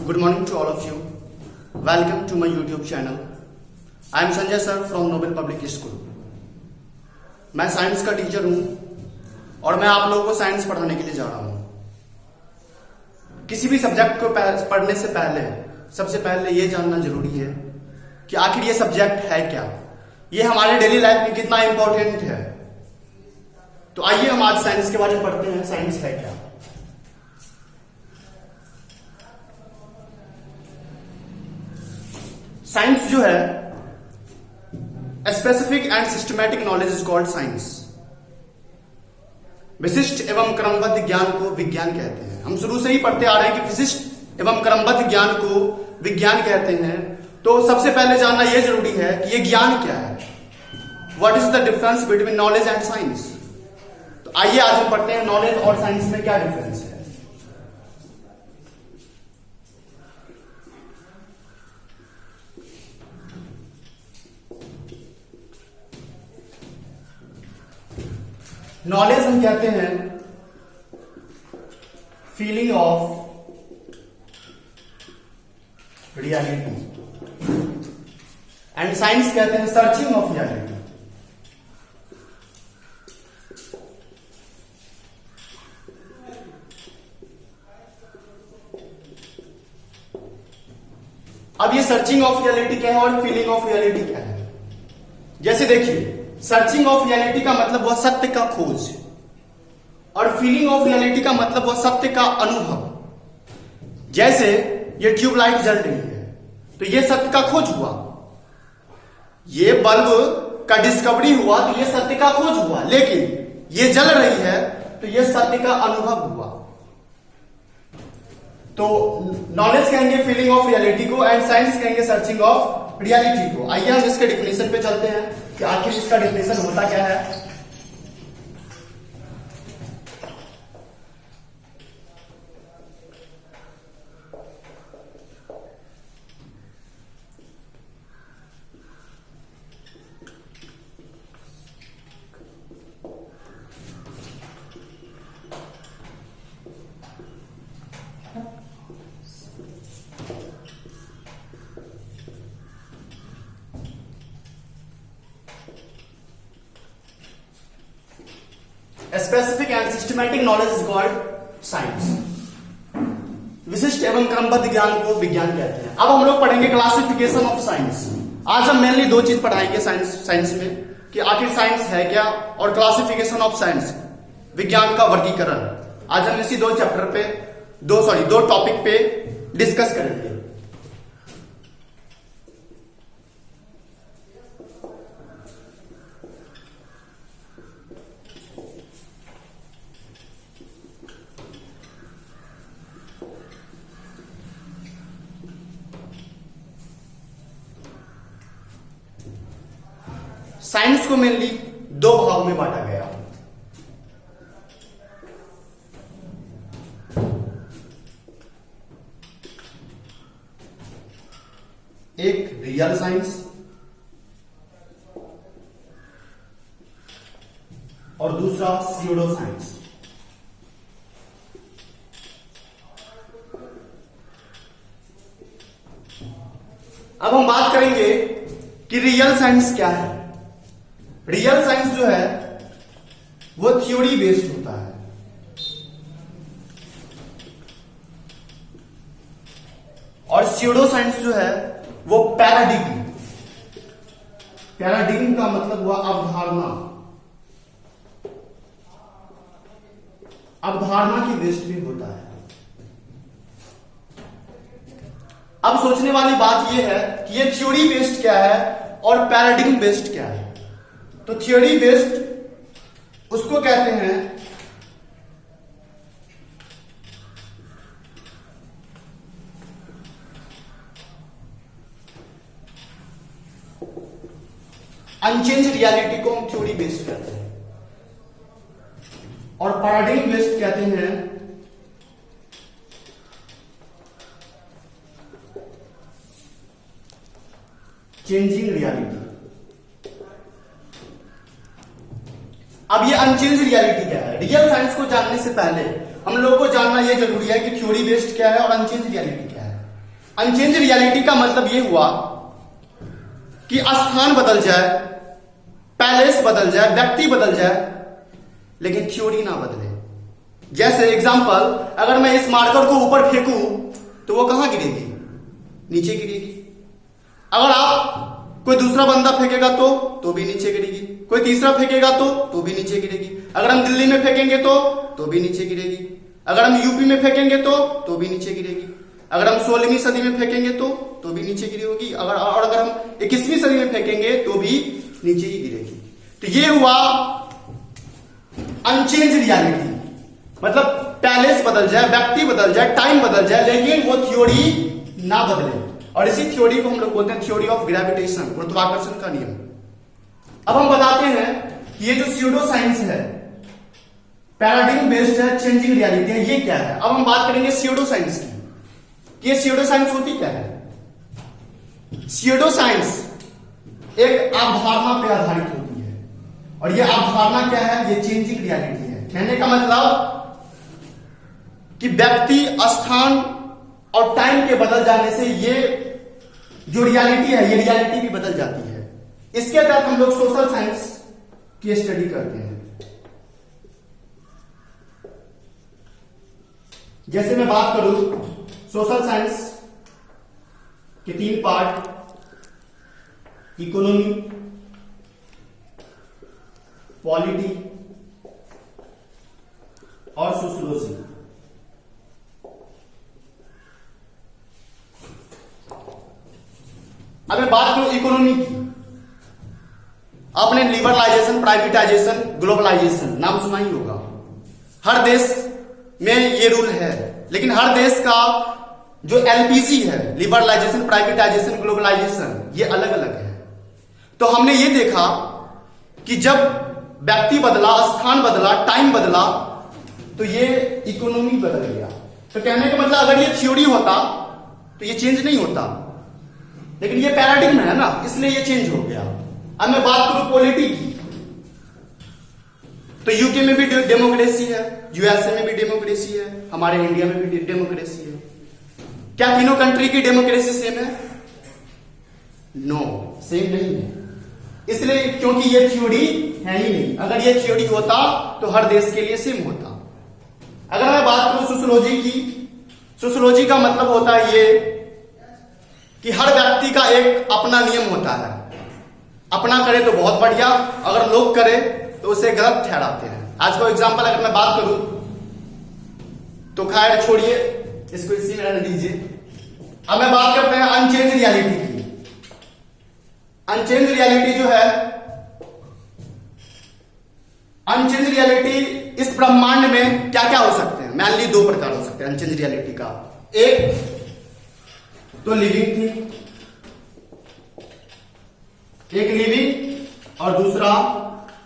Good morning to all of you. Welcome to my YouTube channel. I am Sanjay sir from Nobel Public School. मैं science का teacher हूं और मैं आप लोगों को साइंस पढ़ाने के लिए जा रहा हूं। किसी भी सब्जेक्ट को पढ़ने से पहले सबसे पहले ये जानना जरूरी है कि आखिर ये सब्जेक्ट है क्या, ये हमारे डेली लाइफ में कितना इंपॉर्टेंट है। तो आइए हम आज साइंस के बारे में पढ़ते हैं। साइंस है क्या? साइंस जो है specific and systematic knowledge is called science. विशिष्ट एवं क्रमबद्ध ज्ञान को विज्ञान कहते हैं। हम शुरू से ही पढ़ते आ रहे हैं कि विशिष्ट एवं क्रमबद्ध ज्ञान को विज्ञान कहते हैं। तो सबसे पहले जानना यह जरूरी है कि यह ज्ञान क्या है। What is the difference between knowledge and science. तो आइए आज हम पढ़ते हैं नॉलेज और साइंस में क्या डिफरेंस है। नॉलेज हम कहते हैं feeling of reality and science कहते हैं सर्चिंग ऑफ रियलिटी। अब ये सर्चिंग ऑफ रियलिटी क्या है और फीलिंग ऑफ रियलिटी क्या है। जैसे देखिए, सर्चिंग ऑफ रियलिटी का मतलब वह सत्य का खोज और फीलिंग ऑफ रियलिटी का मतलब वह सत्य का अनुभव। जैसे ये ट्यूबलाइट जल रही है तो ये सत्य का खोज हुआ, ये बल्ब का डिस्कवरी हुआ तो ये सत्य का खोज हुआ, लेकिन ये जल रही है तो ये सत्य का अनुभव हुआ। तो नॉलेज कहेंगे फीलिंग ऑफ रियलिटी को एंड साइंस कहेंगे सर्चिंग ऑफ रियलिटी को। आइए हम इसके डिफिनेशन पे चलते हैं कि आखिर इसका डिफिनेशन होता क्या है। Specific and systematic knowledge is called science. विशिष्ट एवं क्रमबद्ध ज्ञान को विज्ञान कहते हैं। अब हम लोग पढ़ेंगे क्लासिफिकेशन ऑफ साइंस। आज हम मेनली दो चीज पढ़ाएंगे साइंस में कि आखिर साइंस है क्या और क्लासिफिकेशन ऑफ साइंस, विज्ञान का वर्गीकरण। आज हम इसी दो चैप्टर पे दो टॉपिक पे डिस्कस करेंगे। साइंस को मेनली दो भाग में बांटा गया। एक रियल साइंस और दूसरा स्यूडो साइंस। अब हम बात करेंगे कि रियल साइंस क्या है। रियल साइंस जो है वो थ्योरी बेस्ड होता है और स्यूडो साइंस जो है वो पैराडिग्म का मतलब हुआ अवधारणा की बेस्ड भी होता है। अब सोचने वाली बात यह है कि ये थ्योरी बेस्ड क्या है और पैराडिग्म बेस्ड क्या है। तो थ्योरी बेस्ड उसको कहते हैं अनचेंज रियलिटी को हम थ्योरी बेस्ड कहते हैं और पैराडिग्म बेस्ड कहते हैं चेंजिंग रियलिटी। अब ये अनचेंज रियलिटी क्या है। रियल साइंस को जानने से पहले हम लोग को जानना यह जरूरी है कि थ्योरी बेस्ड क्या है और अनचेंज रियलिटी क्या है। अनचेंज रियलिटी का मतलब ये हुआ कि स्थान बदल जाए, पैलेस बदल जाए, व्यक्ति बदल जाए, लेकिन थ्योरी ना बदले। जैसे एग्जांपल, अगर मैं इस मार्कर को ऊपर फेंकूं तो वो कहां गिरेगी? नीचे गिरेगी। अगर आप कोई दूसरा बंदा फेंकेगा तो भी नीचे गिरेगी। कोई तीसरा फेंकेगा तो भी नीचे गिरेगी। अगर हम दिल्ली में फेंकेंगे तो भी नीचे गिरेगी। अगर हम यूपी में फेंकेंगे तो भी नीचे गिरेगी। अगर हम 16वीं सदी में फेंकेंगे तो भी नीचे गिरी होगी। अगर हम 21वीं सदी में फेंकेंगे तो भी नीचे ही गिरेगी। तो ये हुआ अनचेंज रियलिटी, मतलब पैलेस बदल जाए, व्यक्ति बदल जाए, टाइम बदल जाए, लेकिन वो थ्योरी ना बदले। और इसी थ्योरी को हम लोग बोलते हैं थ्योरी ऑफ ग्रेविटेशन, गुरुत्वाकर्षण का नियम। अब हम बताते हैं कि ये जो स्यूडो साइंस है, पैराडिग्म बेस्ड है, चेंजिंग रियलिटी है, ये क्या है। अब हम बात करेंगे स्यूडो साइंस की कि ये स्यूडो साइंस होती क्या है। स्यूडो साइंस एक अवधारणा पर आधारित होती है, और ये अवधारणा क्या है? ये चेंजिंग रियलिटी है। कहने का मतलब कि व्यक्ति, स्थान और टाइम के बदल जाने से ये जो रियलिटी है, ये रियलिटी भी बदल जाती है। इसके तहत हम लोग सोशल साइंस की स्टडी करते हैं। जैसे मैं बात करूं सोशल साइंस के 3 पार्ट, इकोनॉमी, पॉलिटी और सोशियोलॉजी। अब मैं बात करूं इकोनॉमी की। आपने लिबरलाइजेशन, प्राइवेटाइजेशन, ग्लोबलाइजेशन नाम सुना ही होगा। हर देश में ये रूल है, लेकिन हर देश का जो एलपीसी है, लिबरलाइजेशन, प्राइवेटाइजेशन, ग्लोबलाइजेशन, ये अलग अलग है। तो हमने ये देखा कि जब व्यक्ति बदला, स्थान बदला, टाइम बदला, तो ये इकोनॉमी बदल गया। तो कहने का मतलब अगर ये थ्योरी होता तो ये चेंज नहीं होता, लेकिन ये पैराडिग्म है ना, इसलिए ये चेंज हो गया। अब मैं बात करूं पॉलिटी की, तो यूके में भी डेमोक्रेसी है, यूएसए में भी डेमोक्रेसी है, हमारे इंडिया में भी डेमोक्रेसी है। क्या तीनों कंट्री की डेमोक्रेसी सेम है? नो, सेम नहीं है। इसलिए क्योंकि ये थ्योरी है ही नहीं। अगर ये थ्योरी होता तो हर देश के लिए सेम होता। अगर मैं बात करूं सोशियोलॉजी की, सोशियोलॉजी का मतलब होता है ये कि हर व्यक्ति का एक अपना नियम होता है। अपना करे तो बहुत बढ़िया, अगर लोग करे तो उसे गलत ठहराते हैं। आज को एग्जांपल अगर मैं बात करूं तो खैर छोड़िए, इसको इसी में रहने दीजिए। अब मैं बात करते हैं अनचेंज रियलिटी की। अनचेंज रियलिटी जो है, अनचेंज रियलिटी इस ब्रह्मांड में क्या क्या हो सकते हैं? मेनली 2 प्रकार हो सकते हैं अनचेंज रियलिटी का। एक तो लिविंग थिंग, एक लिविंग और दूसरा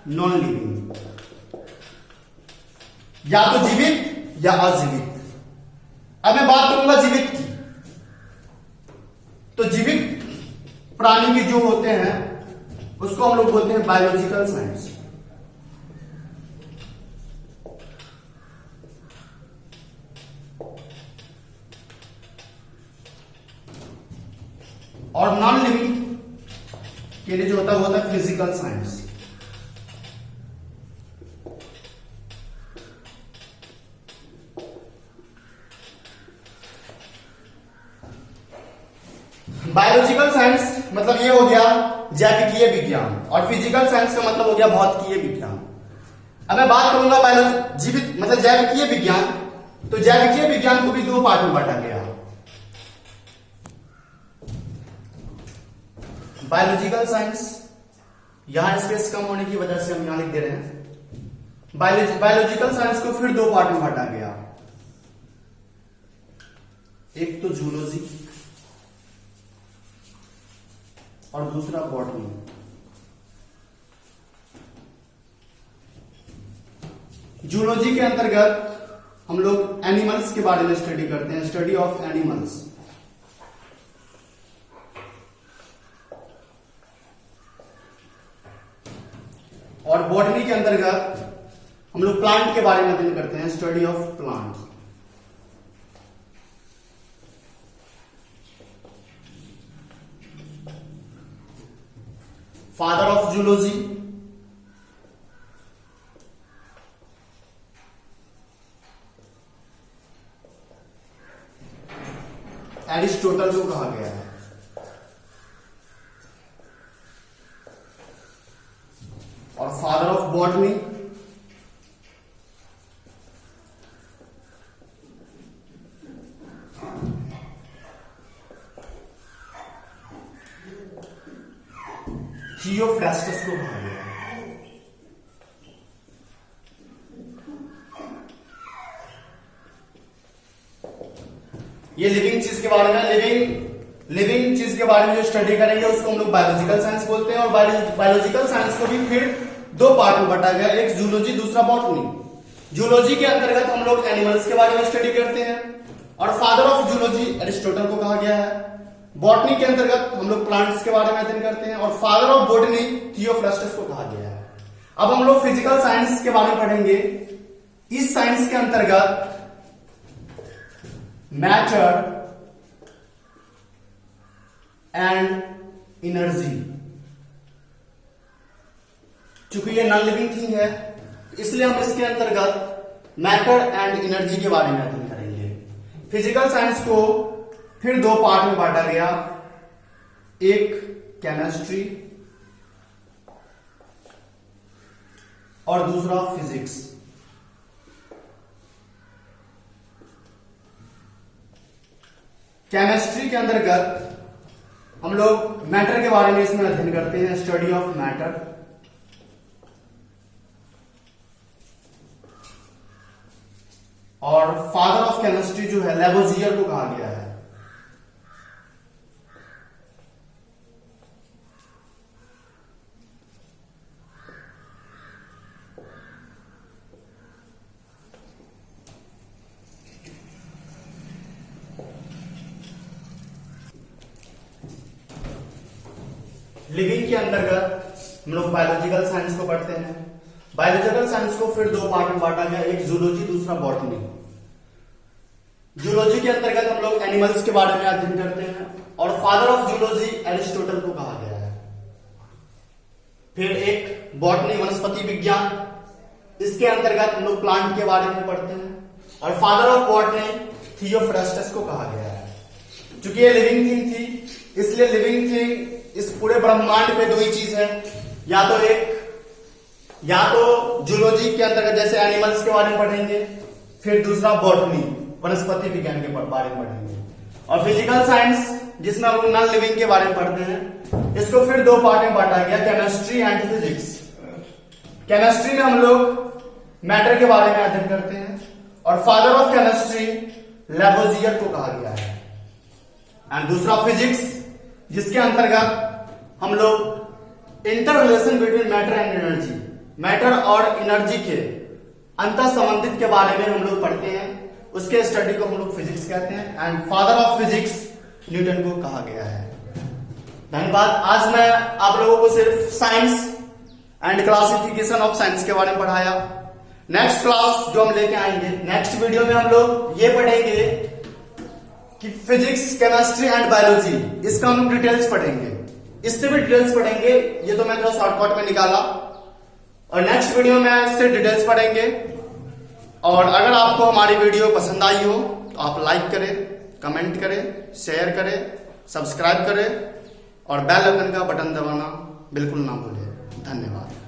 नॉन लिविंग, या तो जीवित या अजीवित। अब मैं बात करूंगा जीवित की। तो जीवित प्राणी के जो होते हैं उसको हम लोग बोलते हैं बायोलॉजिकल साइंस। और नॉन लिविंग के लिए जो होता है वो होता है फिजिकल साइंस। बायोलॉजिकल साइंस मतलब ये हो गया जैविकीय विज्ञान, और फिजिकल साइंस का मतलब हो गया भौतिकीय विज्ञान। अब मैं बात करूंगा जीवित मतलब जैविकीय विज्ञान। तो जैविकीय विज्ञान को भी 2 पार्ट में बांटा गया। बायोलॉजिकल साइंस, यहां स्पेस कम होने की वजह से हम यहां लिख दे रहे हैं। बायोलॉजिकल साइंस को फिर 2 पार्ट में बांटा गया। एक तो जूलॉजी और दूसरा बॉटनी। जूलॉजी के अंतर्गत हम लोग एनिमल्स के बारे में स्टडी करते हैं, स्टडी ऑफ एनिमल्स। और बॉटनी के अंतर्गत हम लोग प्लांट के बारे में अध्ययन करते हैं, study of plant. Father of zoology, Aristotle को कहा गया है। और फादर ऑफ बॉटनी थियोफ्रास्टस को कहा गया है। ये लिविंग चीज के बारे में, लिविंग चीज के बारे में जो स्टडी करेंगे उसको हम लोग बायोलॉजिकल साइंस बोलते हैं। और बायोलॉजिकल साइंस को भी फिर दो पार्ट में बांटा गया, एक जूलॉजी, दूसरा बॉटनी। जूलॉजी के अंतर्गत हम लोग एनिमल्स के बारे में स्टडी करते हैं और फादर ऑफ जूलॉजी एरिस्टोटल को कहा गया है। बॉटनी के अंतर्गत हम लोग प्लांट्स के बारे में अध्ययन करते हैं और फादर ऑफ बॉटनी थियोफ्रास्टस को कहा गया है। अब हम लोग फिजिकल साइंस के बारे में पढ़ेंगे। इस साइंस के अंतर्गत मैटर एंड एनर्जी, चूंकि ये नॉन लिविंग थिंग है इसलिए हम इसके अंतर्गत मैटर एंड एनर्जी के बारे में अध्ययन करेंगे। फिजिकल साइंस को फिर दो पार्ट में बांटा गया, एक केमिस्ट्री और दूसरा फिजिक्स। केमिस्ट्री के अंतर्गत हम लोग मैटर के बारे में इसमें अध्ययन करते हैं, स्टडी ऑफ मैटर। और फादर ऑफ केमिस्ट्री जो है लैवोजियर को कहा गया है। लिविंग के अंतर्गत हम लोग बायोलॉजिकल साइंस को पढ़ते हैं। बायोलॉजिकल साइंस को फिर दो पार्ट में बांटा गया, एक जूलॉजी, दूसरा बॉटनी। जूलॉजी के अंतर्गत हम लोग एनिमल्स के बारे में अध्ययन करते हैं और फादर ऑफ जूलॉजी एरिस्टोटल को कहा गया है। फिर एक बॉटनी, वनस्पति विज्ञान, इसके अंतर्गत हम लोग प्लांट के बारे में पढ़ते हैं और फादर ऑफ बॉटनी थियोफ्रास्टस को कहा गया है। चूंकि ये लिविंग थिंग थी इसलिए लिविंग थिंग इस पूरे ब्रह्मांड पे दो ही चीज है, या तो जूलॉजी के अंतर्गत जैसे एनिमल्स के बारे में पढ़ेंगे, फिर दूसरा बॉटनी, वनस्पति विज्ञान के बारे में पढ़ेंगे। और फिजिकल साइंस जिसमें हम लोग नॉन लिविंग के बारे में पढ़ते हैं, इसको फिर दो पार्ट में बांटा गया, केमिस्ट्री एंड फिजिक्स। केमिस्ट्री में हम लोग मैटर के बारे में अध्ययन करते हैं और फादर ऑफ केमिस्ट्री लैवोजियर को कहा गया है। एंड दूसरा फिजिक्स, जिसके अंतर्गत हम लोग inter relation between matter and energy, matter और एनर्जी के अंतर संबंधित के बारे में हम लोग पढ़ते हैं, उसके स्टडी को हम लोग फिजिक्स कहते हैं। And father of physics Newton को कहा गया है। धन्यवाद। आज मैं आप लोगों को सिर्फ science and classification of science के बारे में पढ़ाया। नेक्स्ट क्लास जो हम लेके आएंगे, नेक्स्ट वीडियो में हम लोग ये पढ़ेंगे कि फिजिक्स, केमिस्ट्री एंड बायोलॉजी, इसका हम लोग डिटेल्स पढ़ेंगे, इससे भी डिटेल्स पढ़ेंगे। ये तो मैं थोड़ा शॉर्टकट में निकाला और नेक्स्ट वीडियो में इससे डिटेल्स पढ़ेंगे। और अगर आपको हमारी वीडियो पसंद आई हो तो आप लाइक करें, कमेंट करें, शेयर करें, सब्सक्राइब करें और बेल आइकन का बटन दबाना बिल्कुल ना भूलें। धन्यवाद।